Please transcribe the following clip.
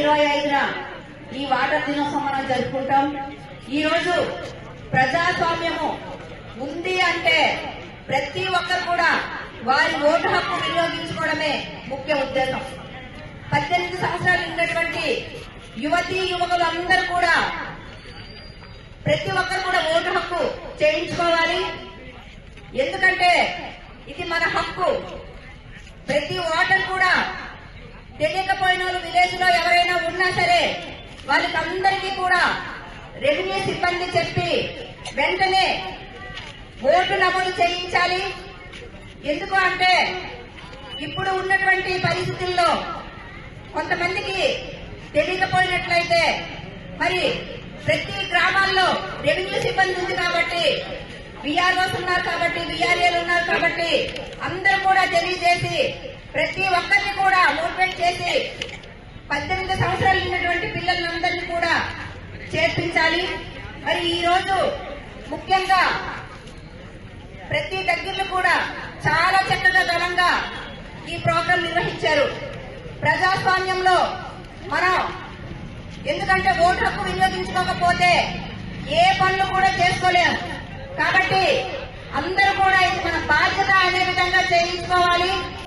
25న ఈ వాటర్ దినోత్సవం మనం జరుపుకుంటాం. ఈ రోజు ప్రజాస్వామ్యము ఉంది అంటే ప్రతి ఒక్కరు కూడా వారి ఓటు హక్కు వినియోగించుకోవడమే ముఖ్య ఉద్దేశం. 18 సంవత్సరాలు ఉన్నటువంటి యువతీ యువకులందరూ కూడా ప్రతి ఒక్కరు కూడా ఓటు హక్కు చేయించుకోవాలి. ఎందుకంటే ఇది మన హక్కు. ప్రతి ఓటర్ కూడా తెలియకపోయిన వాళ్ళు విలేజ్ లో ఎవరైనా ఉన్నా సరే వాళ్ళకందరికీ కూడా రెవెన్యూ సిబ్బంది చెప్పి వెంటనే ఓటు నమోదు చేయించాలి. ఎందుకు అంటే ఇప్పుడు ఉన్నటువంటి పరిస్థితుల్లో కొంతమందికి తెలియకపోయినట్లయితే మరి ప్రతి గ్రామాల్లో రెవెన్యూ సిబ్బంది ఉంది కాబట్టి, విఆర్ఓస్ ఉన్నారు కాబట్టి, విఆర్ఏలు ఉన్నారు కాబట్టి అందరూ కూడా తెలియజేసి ప్రతి ఒక్కరిని కూడా మోటివేట్ చేసి 18 సంవత్సరాలు ఉన్నటువంటి పిల్లలందరినీ కూడా చేర్పించాలి. మరి ఈ రోజు ముఖ్యంగా ప్రతి దగ్గరలో కూడా చాలా చక్కగా ఘనంగా ఈ ప్రోగ్రాం నిర్వహించారు. ప్రజాస్వామ్యంలో మనం ఎందుకంటే ఓటు హక్కు వినియోగించుకోకపోతే ఏ పనులు కూడా చేసుకోలేం. కాబట్టి అందరూ కూడా ఇది మన బాధ్యత అనే విధంగా చేయించుకోవాలి.